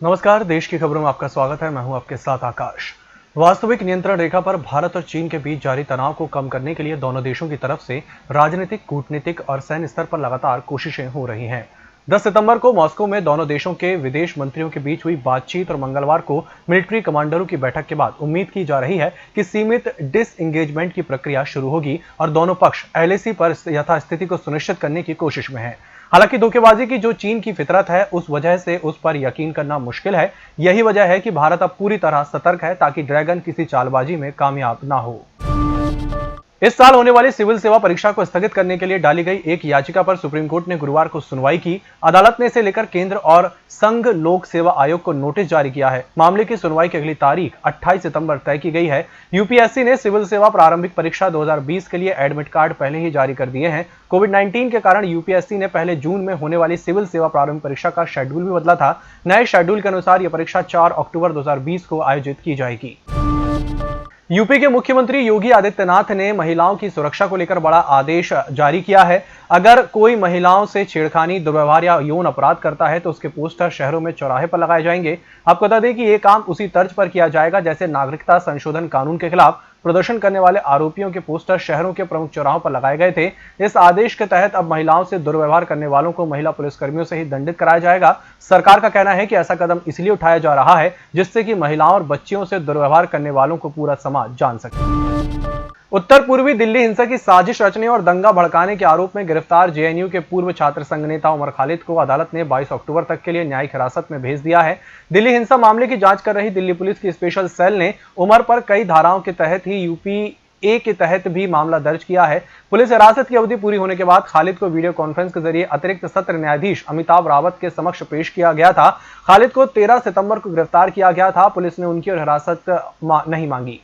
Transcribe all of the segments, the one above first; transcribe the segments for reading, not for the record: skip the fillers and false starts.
नमस्कार, देश की खबरों में आपका स्वागत है। मैं हूं आपके साथ आकाश। वास्तविक नियंत्रण रेखा पर भारत और चीन के बीच जारी तनाव को कम करने के लिए दोनों देशों की तरफ से राजनीतिक, कूटनीतिक और सैन्य स्तर पर लगातार कोशिशें हो रही हैं। 10 सितंबर को मॉस्को में दोनों देशों के विदेश मंत्रियों के बीच हुई बातचीत और मंगलवार को मिलिट्री कमांडरों की बैठक के बाद उम्मीद की जा रही है कि सीमित डिसएंगेजमेंट की प्रक्रिया शुरू होगी और दोनों पक्ष एलएसी पर यथास्थिति को सुनिश्चित करने की कोशिश में हैं। हालांकि धोखेबाजी की जो चीन की फितरत है, उस वजह से उस पर यकीन करना मुश्किल है। यही वजह है कि भारत अब पूरी तरह सतर्क है ताकि ड्रैगन किसी चालबाजी में कामयाब ना हो। इस साल होने वाली सिविल सेवा परीक्षा को स्थगित करने के लिए डाली गई एक याचिका पर सुप्रीम कोर्ट ने गुरुवार को सुनवाई की। अदालत ने इसे लेकर केंद्र और संघ लोक सेवा आयोग को नोटिस जारी किया है। मामले की सुनवाई की अगली तारीख 28 सितंबर तय की गई है। यूपीएससी ने सिविल सेवा प्रारंभिक परीक्षा 2020 के लिए एडमिट कार्ड पहले ही जारी कर दिए हैं। कोविड-19 के कारण यूपीएससी ने पहले जून में होने वाली सिविल सेवा प्रारंभिक परीक्षा का शेड्यूल भी बदला था। नए शेड्यूल के अनुसार यह परीक्षा 4 अक्टूबर 2020 को आयोजित की जाएगी। यूपी के मुख्यमंत्री योगी आदित्यनाथ ने महिलाओं की सुरक्षा को लेकर बड़ा आदेश जारी किया है। अगर कोई महिलाओं से छेड़खानी, दुर्व्यवहार या यौन अपराध करता है तो उसके पोस्टर शहरों में चौराहे पर लगाए जाएंगे। आपको बता दें कि यह काम उसी तर्ज पर किया जाएगा जैसे नागरिकता संशोधन कानून के खिलाफ प्रदर्शन करने वाले आरोपियों के पोस्टर शहरों के प्रमुख चौराहों पर लगाए गए थे। इस आदेश के तहत अब महिलाओं से दुर्व्यवहार करने वालों को महिला पुलिसकर्मियों से ही दंडित कराया जाएगा। सरकार का कहना है कि ऐसा कदम इसलिए उठाया जा रहा है जिससे कि महिलाओं और बच्चियों से दुर्व्यवहार करने वालों को पूरा समाज जान सके। उत्तर पूर्वी दिल्ली हिंसा की साजिश रचने और दंगा भड़काने के आरोप में गिरफ्तार जेएनयू के पूर्व छात्र संघ नेता उमर खालिद को अदालत ने 22 अक्टूबर तक के लिए न्यायिक हिरासत में भेज दिया है। दिल्ली हिंसा मामले की जांच कर रही दिल्ली पुलिस की स्पेशल सेल ने उमर पर कई धाराओं के तहत ही यूपी ए के तहत भी मामला दर्ज किया है। पुलिस हिरासत की अवधि पूरी होने के बाद खालिद को वीडियो कॉन्फ्रेंस के जरिए अतिरिक्त सत्र न्यायाधीश अमिताभ रावत के समक्ष पेश किया गया था। खालिद को 13 सितंबर को गिरफ्तार किया गया था। पुलिस ने उनकी हिरासत नहीं मांगी।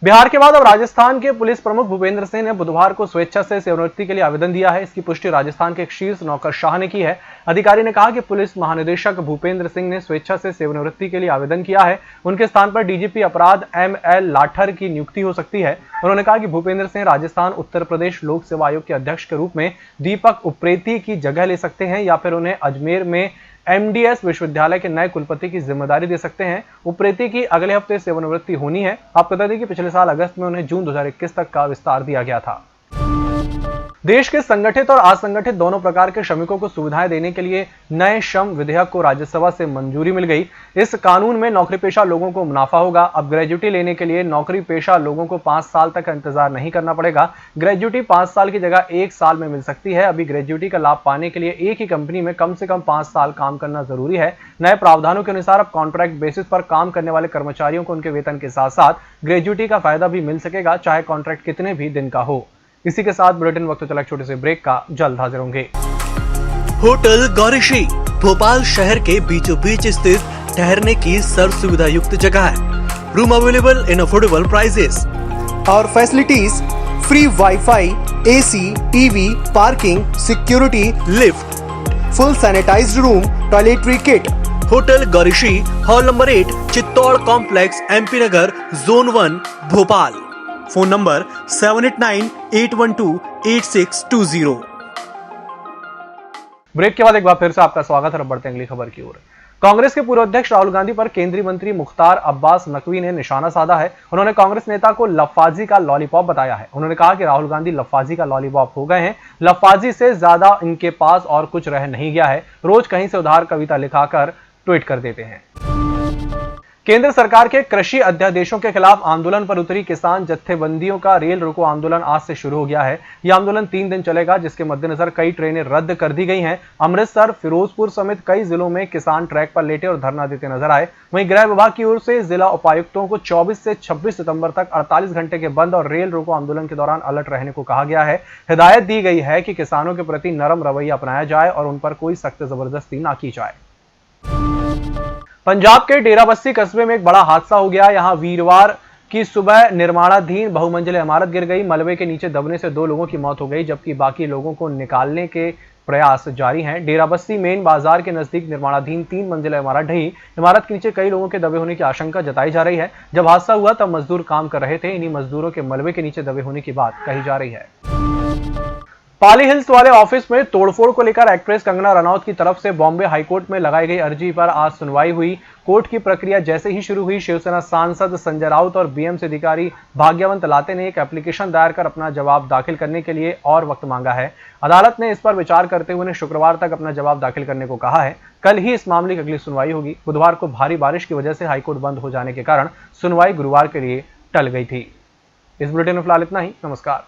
बिहार के बाद अब राजस्थान के पुलिस प्रमुख भूपेंद्र सिंह ने बुधवार को स्वेच्छा से सेवानिवृत्ति के लिए आवेदन दिया है। इसकी पुष्टि राजस्थान के एक शीर्ष नौकरशाह ने की है। अधिकारी ने कहा कि पुलिस महानिदेशक भूपेंद्र सिंह ने स्वेच्छा से सेवानिवृत्ति के लिए आवेदन किया है। उनके स्थान पर डीजीपी अपराध एमएल लाठर की नियुक्ति हो सकती है। उन्होंने कहा कि भूपेंद्र सिंह राजस्थान उत्तर प्रदेश लोक सेवा आयोग के अध्यक्ष के रूप में दीपक उप्रेती की जगह ले सकते हैं या फिर उन्हें अजमेर में एमडीएस विश्वविद्यालय के नए कुलपति की जिम्मेदारी दे सकते हैं। उप्रेती की अगले हफ्ते सेवानिवृत्ति होनी है। आपको बता दें कि पिछले साल अगस्त में उन्हें जून 2021 तक का विस्तार दिया गया था। देश के संगठित और असंगठित दोनों प्रकार के श्रमिकों को सुविधाएं देने के लिए नए श्रम विधेयक को राज्यसभा से मंजूरी मिल गई। इस कानून में नौकरी पेशा लोगों को मुनाफा होगा। अब ग्रेजुटी लेने के लिए नौकरी पेशा लोगों को 5 साल तक इंतजार नहीं करना पड़ेगा। ग्रेजुटी 5 साल की जगह 1 साल में मिल सकती है। अभी ग्रेजुटी का लाभ पाने के लिए एक ही कंपनी में कम से कम 5 साल काम करना जरूरी है। नए प्रावधानों के अनुसार अब कॉन्ट्रैक्ट बेसिस पर काम करने वाले कर्मचारियों को उनके वेतन के साथ साथ ग्रेजुटी का फायदा भी मिल सकेगा, चाहे कॉन्ट्रैक्ट कितने भी दिन का हो। इसी के साथ बुलेटिन वक्त चला छोटे से ब्रेक का, जल्द हाजिर होंगे। होटल गौरीशी भोपाल शहर के बीचों बीच स्थित ठहरने की सर्व सुविधा युक्त जगह है। Room available in affordable prices और facilities free WiFi, AC, TV, parking, security, lift, full sanitised room, toiletry kit. Hotel Gaurishi, hall number 8, Chittor complex, MP Nagar, zone 1, Bhopal. Phone number 7898128620। Break के बाद एक बार फिर से आपका स्वागत है। अब बढ़ते हैं अगली खबर की ओर। कांग्रेस के पूर्व अध्यक्ष राहुल गांधी पर केंद्रीय मंत्री मुख्तार अब्बास नकवी ने निशाना साधा है। उन्होंने कांग्रेस नेता को लफाजी का लॉलीपॉप बताया है। उन्होंने कहा कि राहुल गांधी लफाजी का लॉलीपॉप हो गए हैं। लफाजी से ज्यादा इनके पास और कुछ रह नहीं गया है। रोज कहीं से उधार कविता लिखाकर ट्वीट कर देते हैं। केंद्र सरकार के कृषि अध्यादेशों के खिलाफ आंदोलन पर उतरी किसान जत्थेबंदियों का रेल रोको आंदोलन आज से शुरू हो गया है। यह आंदोलन 3 दिन चलेगा, जिसके मद्देनजर कई ट्रेनें रद्द कर दी गई हैं। अमृतसर, फिरोजपुर समेत कई जिलों में किसान ट्रैक पर लेटे और धरना देते नजर आए। वहीं गृह विभाग की ओर से जिला उपायुक्तों को 24 से 26 सितंबर तक 48 घंटे के बंद और रेल रोको आंदोलन के दौरान अलर्ट रहने को कहा गया है। हिदायत दी गई है कि किसानों के प्रति नरम रवैया अपनाया जाए और उन पर कोई सख्त जबरदस्ती ना की जाए। पंजाब के डेराबस्सी कस्बे में एक बड़ा हादसा हो गया। यहां वीरवार की सुबह निर्माणाधीन बहुमंजिला इमारत गिर गई। मलबे के नीचे दबने से 2 लोगों की मौत हो गई, जबकि बाकी लोगों को निकालने के प्रयास जारी हैं। डेराबस्सी मेन बाजार के नजदीक निर्माणाधीन 3 मंजिला इमारत ढही। इमारत के नीचे कई लोगों के दबे होने की आशंका जताई जा रही है। जब हादसा हुआ तब मजदूर काम कर रहे थे। इन्हीं मजदूरों के मलबे के नीचे दबे होने की बात कही जा रही है। पाली हिल्स वाले ऑफिस में तोड़फोड़ को लेकर एक्ट्रेस कंगना रनौत की तरफ से बॉम्बे हाईकोर्ट में लगाई गई अर्जी पर आज सुनवाई हुई। कोर्ट की प्रक्रिया जैसे ही शुरू हुई, शिवसेना सांसद संजय राउत और बीएमसी अधिकारी भाग्यवंत लाते ने एक एप्लीकेशन दायर कर अपना जवाब दाखिल करने के लिए और वक्त मांगा है। अदालत ने इस पर विचार करते हुए शुक्रवार तक अपना जवाब दाखिल करने को कहा है। कल ही इस मामले की अगली सुनवाई होगी। बुधवार को भारी बारिश की वजह से हाईकोर्ट बंद हो जाने के कारण सुनवाई गुरुवार के लिए टल गई थी। इस बुलेटिन में फिलहाल इतना ही। नमस्कार।